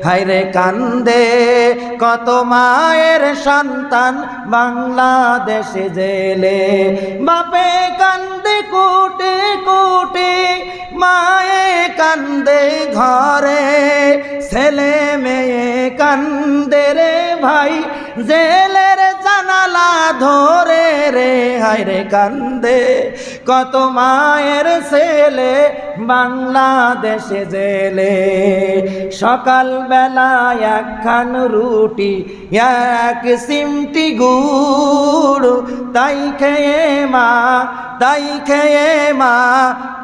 হায়রে কান্দে কত মায়ের সন্তান বাংলাদেশে জেলে। বাপে কান্দে কোটে কোটে, মায়ে কান্দে ঘরে, ছেলে মেয়ে কান্দে রে ভাই জেলের জানালা ধরে রে। হায়রে কান্দে কত মায়ের ছেলে বাংলাদেশে জেলে। সকাল বেলায় একখান রুটি এক সিমটি গুড়, তাই খেয়ে মা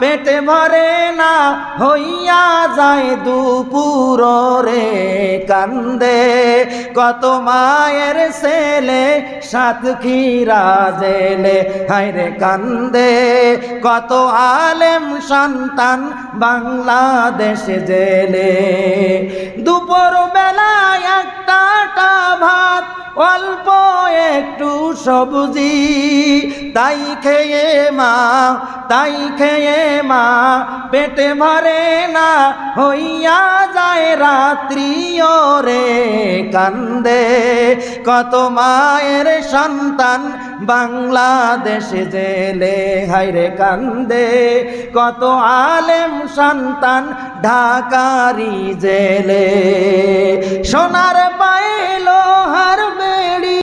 পেটে ভরে না, হইয়া যায় দুপুর রে। কান্দে কত মায়ের ছেলে সাতক্ষীরা জেলে। হায়রে কান্দে কত আলেম সন্তান বাংলাদেশে জেলে। দুপুর বেলায় একটা ভাত, অল্প একটু সবজি, তাই খেয়ে মা পেটে ভরে না, হইয়া যায় রাত্রিও রে। কান্দে কত মায়ের সন্তান বাংলাদেশে জেলে। হায়রে কান্দে কত আলেম সন্তান ঢাকারি জেলে। সোনার পায়ে লোহার বেড়ি